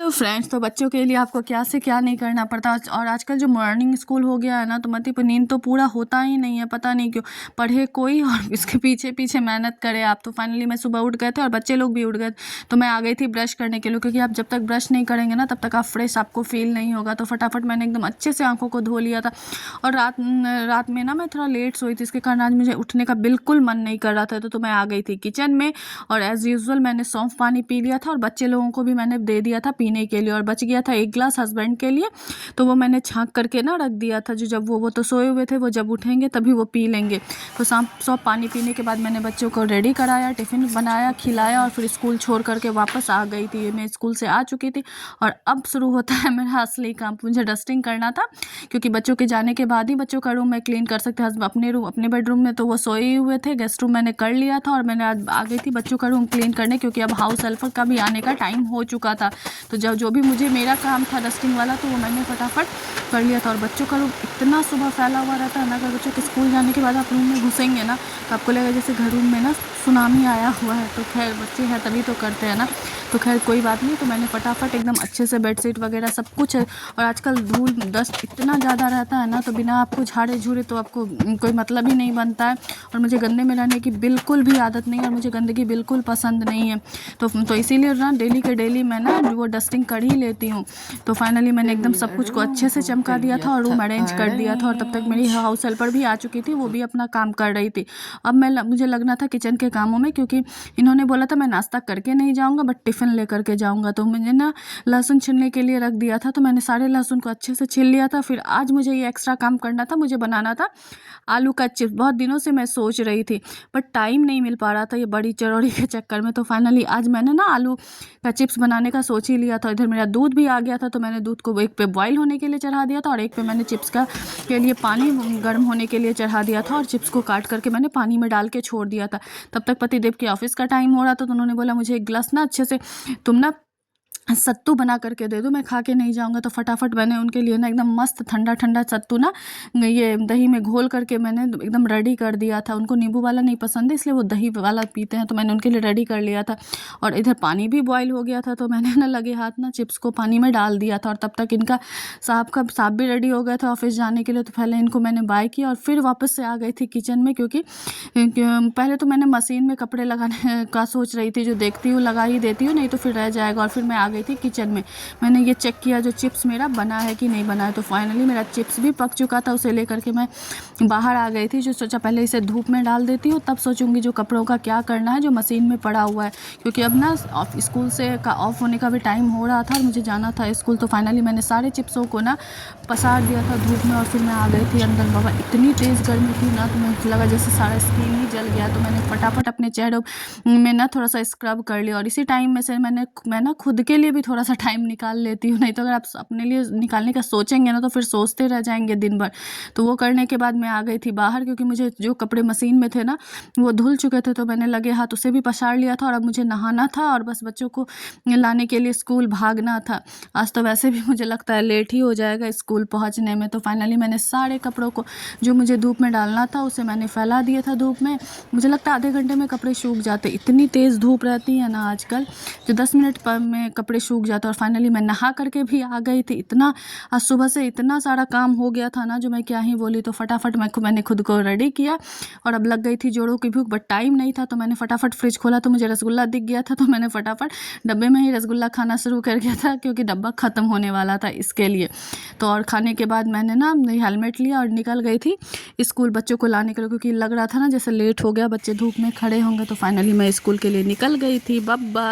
Hello friends, तो बच्चों के लिए आपको क्या से क्या नहीं करना पड़ता। और आजकल जो मॉर्निंग स्कूल हो गया है ना, तो मतलब नींद तो पूरा होता ही नहीं है। पता नहीं क्यों पढ़े कोई और इसके पीछे पीछे मेहनत करे आप। तो फाइनली मैं सुबह उठ गए थे और बच्चे लोग भी उठ गए, तो मैं आ गई थी ब्रश करने के लिए, क्योंकि आप जब तक ब्रश नहीं करेंगे ना तब तक आप फ्रेश आपको फील नहीं होगा। तो फटाफट मैंने एकदम अच्छे से आंखों को धो लिया था। और रात में ना मैं थोड़ा लेट सोई थी, इसके कारण आज मुझे उठने का बिल्कुल मन नहीं कर रहा था। तो मैं आ गई थी किचन में और एज़ यूजुअल मैंने सौंफ पानी पी लिया था और बच्चे लोगों को भी मैंने दे दिया था पीने के लिए। और बच गया था 1 गिलास हस्बैंड के लिए, तो वो मैंने छाँक करके ना रख दिया था। जो जब वो तो सोए हुए थे, वो जब उठेंगे तभी वो पी लेंगे। तो सब पानी पीने के बाद मैंने बच्चों को रेडी कराया, टिफ़िन बनाया, खिलाया और फिर स्कूल छोड़ करके वापस आ गई थी। मैं स्कूल से आ चुकी थी और अब शुरू होता है मेरा असली काम। मुझे डस्टिंग करना था, क्योंकि बच्चों के जाने के बाद ही बच्चों का रूम मैं क्लीन कर सकते हैं। अपने बेडरूम में तो वो सोए हुए थे, गेस्ट रूम मैंने कर लिया था और मैंने आज आ गई थी बच्चों का रूम क्लीन करने, क्योंकि अब हाउस हेल्पर का भी आने का टाइम हो चुका था। तो जो भी मुझे मेरा काम था डस्टिंग वाला, तो वो मैंने फटाफट कर लिया था। और बच्चों का रूम इतना सुबह फैला हुआ रहता है ना, अगर बच्चों के स्कूल जाने के बाद आप रूम में घुसेंगे ना तो आपको लगेगा जैसे घर रूम में ना सुनामी आया हुआ है। तो खैर बच्चे हैं तभी तो करते हैं ना, तो खैर कोई बात नहीं। तो मैंने फटाफट एकदम अच्छे से बेडशीट वगैरह सब कुछ है। और आजकल धूल डस्ट इतना ज़्यादा रहता है ना, तो बिना आपको झाड़े झूरे तो आपको कोई मतलब ही नहीं बनता है। और मुझे गंदे में रहने की बिल्कुल भी आदत नहीं है और मुझे गंदगी बिल्कुल पसंद नहीं है। तो इसीलिए ना डेली के डेली मैं ना वो डस्टिंग कर ही लेती हूँ। तो फाइनली मैंने एकदम सब कुछ को अच्छे से चमका दिया था और रूम अरेंज कर दिया था। और तब तक मेरी हाउस हेल्पर भी आ चुकी थी, वो भी अपना काम कर रही थी। अब मुझे लगना था किचन के कामों में, क्योंकि इन्होंने बोला था मैं नाश्ता करके नहीं जाऊँगा बट टिफ़िन लेकर के जाऊँगा। तो मुझे ना लहसुन छीलने के लिए रख दिया था, तो मैंने सारे लहसुन को अच्छे से छील लिया था। फिर आज मुझे ये एक्स्ट्रा काम करना था, मुझे बनाना था आलू का चिप्स। बहुत दिनों से मैं सोच रही थी बट टाइम नहीं मिल पा रहा था ये बड़ी चरौड़ी के चक्कर में। तो फाइनली आज मैंने ना आलू का चिप्स बनाने का सोच ही लिया था। इधर मेरा दूध भी आ गया था, तो मैंने दूध को एक पे बॉईल होने के लिए चढ़ा दिया था और एक पे मैंने चिप्स के लिए पानी गर्म होने के लिए चढ़ा दिया था। और चिप्स को काट करके मैंने पानी में डाल के छोड़ दिया था। तब तक पतिदेव के ऑफिस का टाइम हो रहा था, तो उन्होंने बोला मुझे 1 गिलास ना अच्छे से तुम ना सत्तू बना करके दे दो, मैं खा के नहीं जाऊँगा। तो फटाफट मैंने उनके लिए ना एकदम मस्त ठंडा ठंडा सत्तू ना ये दही में घोल करके मैंने एकदम रेडी कर दिया था। उनको नींबू वाला नहीं पसंद है, इसलिए वो दही वाला पीते हैं, तो मैंने उनके लिए रेडी कर लिया था। और इधर पानी भी बॉयल हो गया था, तो मैंने ना लगे हाथ ना चिप्स को पानी में डाल दिया था। और तब तक इनका साहब भी रेडी हो गया था ऑफिस जाने के लिए। तो पहले इनको मैंने बाय किया और फिर वापस से आ गई थी किचन में, क्योंकि पहले तो मैंने मशीन में कपड़े लगाने का सोच रही थी, जो देखती हूँ लगा ही देती हूँ, नहीं तो फिर रह जाएगा। और फिर मैं आ गई थी किचन में। मैंने ये चेक किया जो चिप्स मेरा बना है कि नहीं बना है। तो फाइनली मेरा चिप्स भी पक चुका था, उसे लेकर के मैं बाहर आ गई थी। जो सोचा पहले इसे धूप में डाल देती हूँ, तब सोचूंगी जो कपड़ों का क्या करना है जो मशीन में पड़ा हुआ है, क्योंकि अब ना स्कूल से ऑफ होने का भी टाइम हो रहा था और मुझे जाना था स्कूल। तो फाइनली मैंने सारे चिप्सों को ना पसार दिया था धूप में और फिर मैं आ गई थी अंदर। बाबा इतनी तेज़ गर्मी थी ना, तो मुझे लगा जैसे सारा स्किन ही जल गया। तो मैंने फटाफट अपने चेहरे में ना थोड़ा सा स्क्रब कर लिया। और इसी टाइम में से मैं ना खुद के लिए भी थोड़ा सा टाइम निकाल लेती हूँ, नहीं तो अगर आप अपने लिए निकालने का सोचेंगे ना तो फिर सोचते रह जाएंगे दिन भर। तो वो करने के बाद मैं आ गई थी बाहर, क्योंकि मुझे जो कपड़े मशीन में थे ना वो धुल चुके थे। तो मैंने लगे हाथ उसे भी पसार लिया था और अब मुझे नहाना था और बस बच्चों को लाने के लिए स्कूल भागना था। आज तो वैसे भी मुझे लगता है लेट ही हो जाएगा स्कूल पहुँचने में। तो फाइनली मैंने सारे कपड़ों को जो मुझे धूप में डालना था उसे मैंने फैला दिया था धूप में। मुझे लगता है आधे घंटे में कपड़े सूख जाते, इतनी तेज़ धूप रहती है ना आजकल, जो 10 मिनट में कपड़े सूख जाते। और फाइनली मैं नहा करके भी आ गई थी। इतना आज सुबह से इतना सारा काम हो गया था ना, जो मैं क्या ही बोली। तो फटाफट मैंने खुद को रेडी किया और अब लग गई थी जोड़ों की भूख, बट टाइम नहीं था। तो मैंने फटाफट फ्रिज खोला तो मुझे रसगुल्ला दिख गया था, तो मैंने फटाफट डब्बे में ही रसगुल्ला खाना शुरू कर दिया था, क्योंकि डब्बा ख़त्म होने वाला था इसके लिए। तो और खाने के बाद मैंने ना हेलमेट लिया और निकल गई थी स्कूल बच्चों को लाने के लिए, क्योंकि लग रहा था ना जैसे लेट हो गया, बच्चे धूप में खड़े होंगे। तो फाइनली मैं स्कूल के लिए निकल गई थी। Bye bye.